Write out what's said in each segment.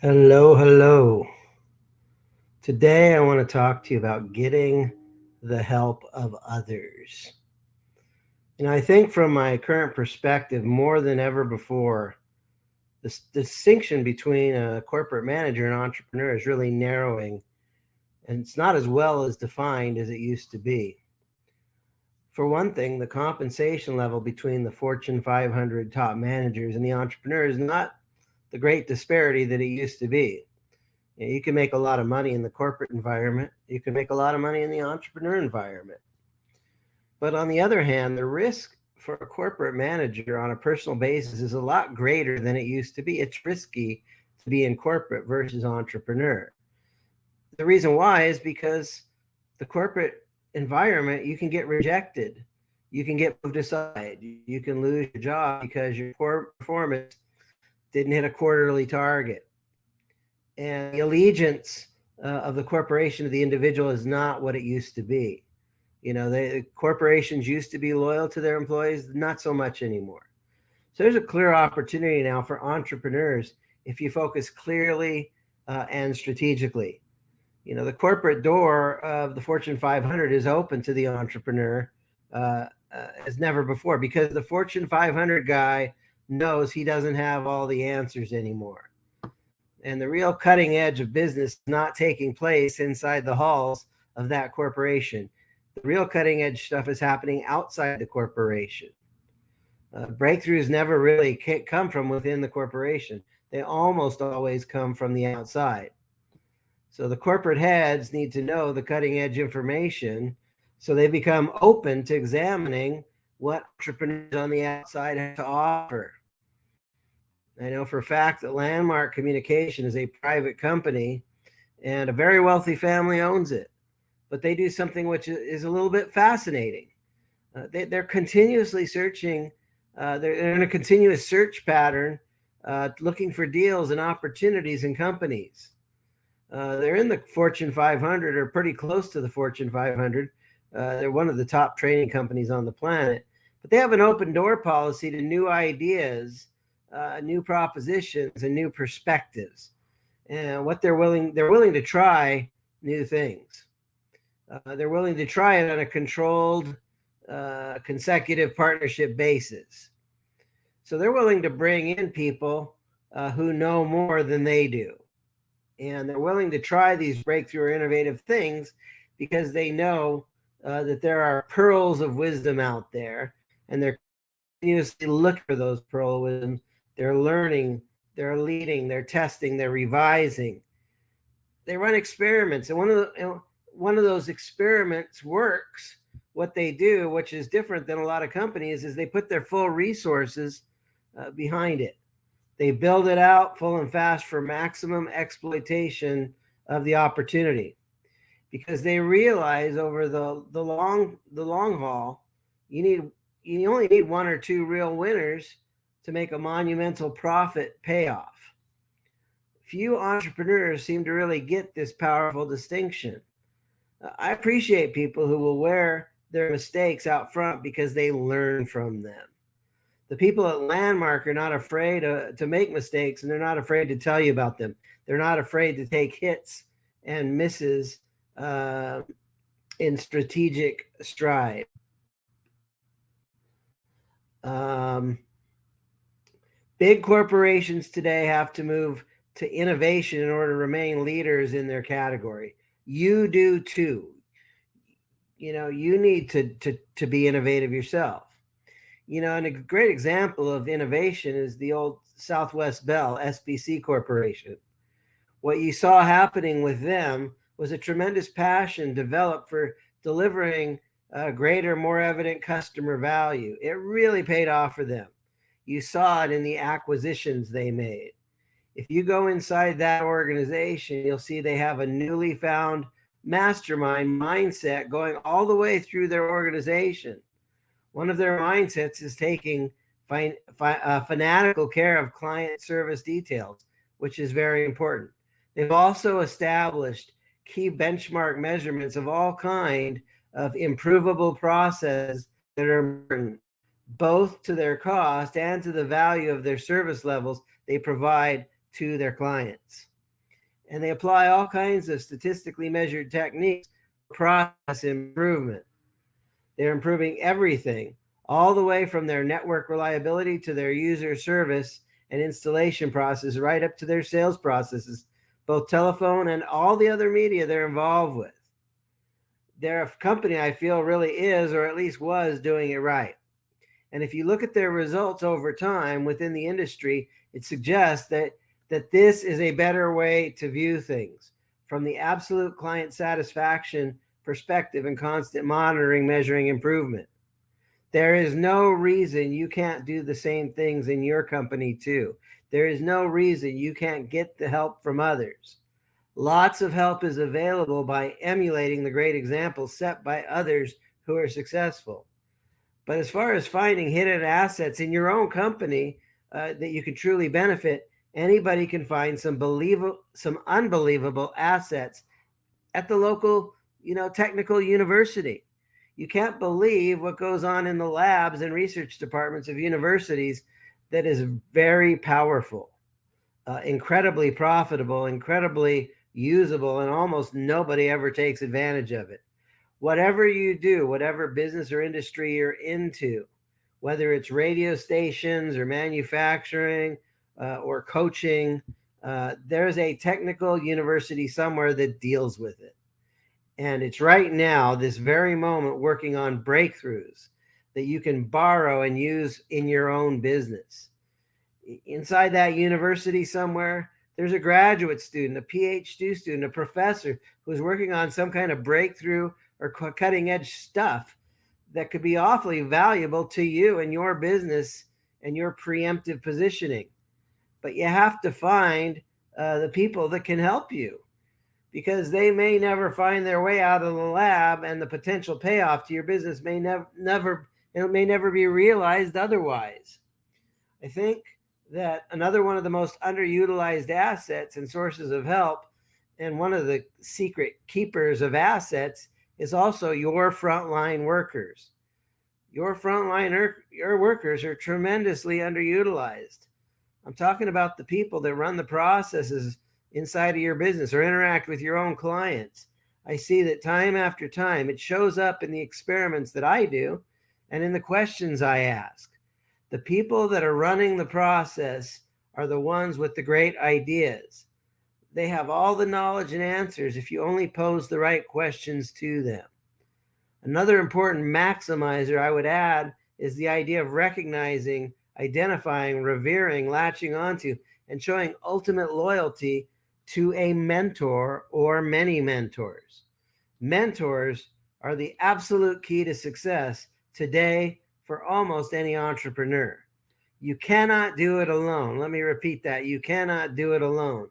Hello, hello. Today I want to talk to you about getting the help of others. I think from my current perspective, more than ever before, this distinction between a corporate manager and entrepreneur is really narrowing, and it's not as well as defined as it used to be. For one thing, the compensation level between the Fortune 500 top managers and the entrepreneur is not the great disparity that it used to be. You can make a lot of money in the corporate environment. You can make a lot of money in the entrepreneur environment. But on the other hand, the risk for a corporate manager on a personal basis is a lot greater than it used to be. It's risky to be in corporate versus entrepreneur. The reason why is because the corporate environment, you can get rejected. You can get moved aside. You can lose your job because your poor performance didn't hit a quarterly target. And the allegiance of the corporation to the individual is not what it used to be. The corporations used to be loyal to their employees, not so much anymore. So there's a clear opportunity now for entrepreneurs if you focus clearly and strategically. The corporate door of the Fortune 500 is open to the entrepreneur as never before because the Fortune 500 guy knows he doesn't have all the answers anymore. And the real cutting edge of business is not taking place inside the halls of that corporation. The real cutting edge stuff is happening outside the corporation. Breakthroughs never really come from within the corporation. They almost always come from the outside. So the corporate heads need to know the cutting edge information so they become open to examining what entrepreneurs on the outside have to offer. I know for a fact that Landmark Communication is a private company and a very wealthy family owns it. But they do something which is a little bit fascinating. They're continuously searching, they're in a continuous search pattern, looking for deals and opportunities in companies. They're in the Fortune 500 or pretty close to the Fortune 500. They're one of the top training companies on the planet. But they have an open door policy to new ideas, new propositions, and new perspectives. And what they're willing to try new things. They're willing to try it on a controlled, consecutive partnership basis. So they're willing to bring in people who know more than they do. And they're willing to try these breakthrough or innovative things because they know that there are pearls of wisdom out there, and they're continuously looking for those pearls of wisdom. They're learning, they're leading, they're testing, they're revising. They run experiments, and one of those experiments works. What they do, which is different than a lot of companies, is they put their full resources behind it. They build it out full and fast for maximum exploitation of the opportunity, because they realize over the long haul, you only need one or two real winners to make a monumental profit payoff. Few entrepreneurs seem to really get this powerful distinction. I appreciate people who will wear their mistakes out front because they learn from them. The people at Landmark are not afraid to make mistakes, and they're not afraid to tell you about them. They're not afraid to take hits and misses uh, in strategic stride. Um, Big corporations today have to move to innovation in order to remain leaders in their category. You do too. You need to be innovative yourself. And a great example of innovation is the old Southwest Bell SBC Corporation. What you saw happening with them was a tremendous passion developed for delivering greater, more evident customer value. It really paid off for them. You saw it in the acquisitions they made. If you go inside that organization, you'll see they have a newly found mastermind mindset going all the way through their organization. One of their mindsets is taking fanatical care of client service details, which is very important. They've also established key benchmark measurements of all kind of improvable processes that are important both to their cost and to the value of their service levels they provide to their clients. And they apply all kinds of statistically measured techniques for process improvement. They're improving everything, all the way from their network reliability to their user service and installation process, right up to their sales processes, both telephone and all the other media they're involved with. They're a company I feel really is, or at least was, doing it right. And if you look at their results over time within the industry, it suggests that this is a better way to view things from the absolute client satisfaction perspective and constant monitoring, measuring improvement. There is no reason you can't do the same things in your company too. There is no reason you can't get the help from others. Lots of help is available by emulating the great examples set by others who are successful. But as far as finding hidden assets in your own company that you can truly benefit, anybody can find some unbelievable assets at the local, technical university. You can't believe what goes on in the labs and research departments of universities that is very powerful, incredibly profitable, incredibly usable, and almost nobody ever takes advantage of it. Whatever you do, whatever business or industry you're into, whether it's radio stations or manufacturing or coaching, there's a technical university somewhere that deals with it. And it's right now, this very moment, working on breakthroughs that you can borrow and use in your own business. Inside that university somewhere, there's a graduate student, a PhD student, a professor who's working on some kind of breakthrough or cutting edge stuff that could be awfully valuable to you and your business and your preemptive positioning. But you have to find the people that can help you, because they may never find their way out of the lab, and the potential payoff to your business may never be realized otherwise. I think that another one of the most underutilized assets and sources of help, and one of the secret keepers of assets, is also your frontline workers. Your frontline workers are tremendously underutilized. I'm talking about the people that run the processes inside of your business or interact with your own clients. I see that time after time, it shows up in the experiments that I do and in the questions I ask. The people that are running the process are the ones with the great ideas. They have all the knowledge and answers if you only pose the right questions to them. Another important maximizer I would add is the idea of recognizing, identifying, revering, latching onto, and showing ultimate loyalty to a mentor or many mentors. Mentors are the absolute key to success today for almost any entrepreneur. You cannot do it alone. Let me repeat that. You cannot do it alone.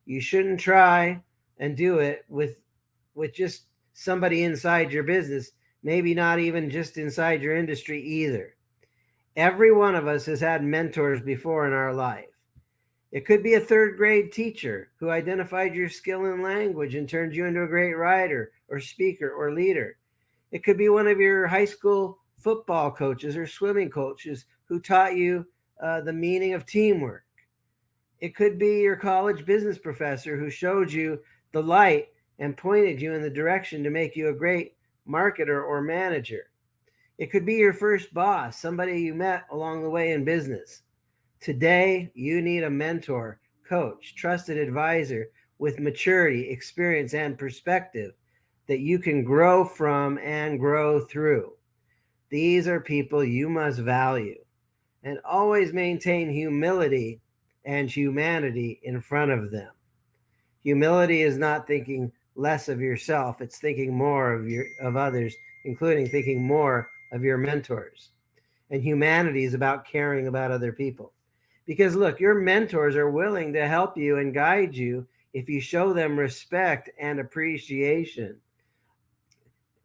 You shouldn't try and do it with just somebody inside your business, maybe not even just inside your industry either. Every one of us has had mentors before in our life. It could be a third grade teacher who identified your skill in language and turned you into a great writer or speaker or leader. It could be one of your high school football coaches or swimming coaches who taught you the meaning of teamwork. It could be your college business professor who showed you the light and pointed you in the direction to make you a great marketer or manager. It could be your first boss, somebody you met along the way in business. Today, you need a mentor, coach, trusted advisor with maturity, experience, and perspective that you can grow from and grow through. These are people you must value, and always maintain humility and humanity in front of them. Humility is not thinking less of yourself. It's thinking more of others, including thinking more of your mentors. And humanity is about caring about other people. Because look, your mentors are willing to help you and guide you if you show them respect and appreciation.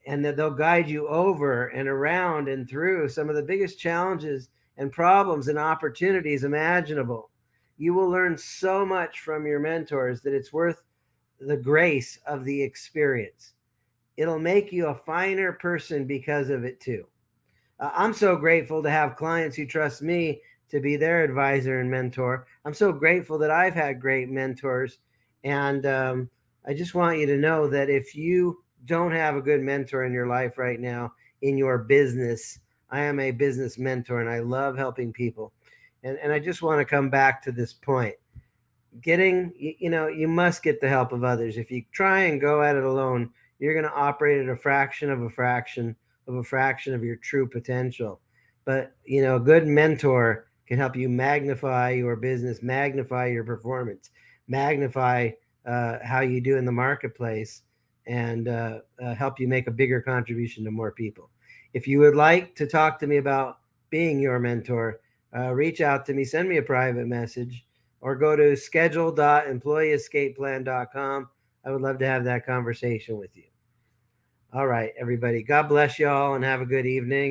And that they'll guide you over and around and through some of the biggest challenges and problems and opportunities imaginable. You will learn so much from your mentors that it's worth the grace of the experience. It'll make you a finer person because of it too. I'm so grateful to have clients who trust me to be their advisor and mentor. I'm so grateful that I've had great mentors. And I just want you to know that if you don't have a good mentor in your life right now, in your business, I am a business mentor and I love helping people. And I just want to come back to this point. You must get the help of others. If you try and go at it alone, you're going to operate at a fraction of a fraction of a fraction of your true potential. But a good mentor can help you magnify your business, magnify your performance, magnify how you do in the marketplace, and help you make a bigger contribution to more people. If you would like to talk to me about being your mentor, reach out to me, send me a private message, or go to schedule.employeeescapeplan.com. I would love to have that conversation with you. All right, everybody. God bless y'all and have a good evening.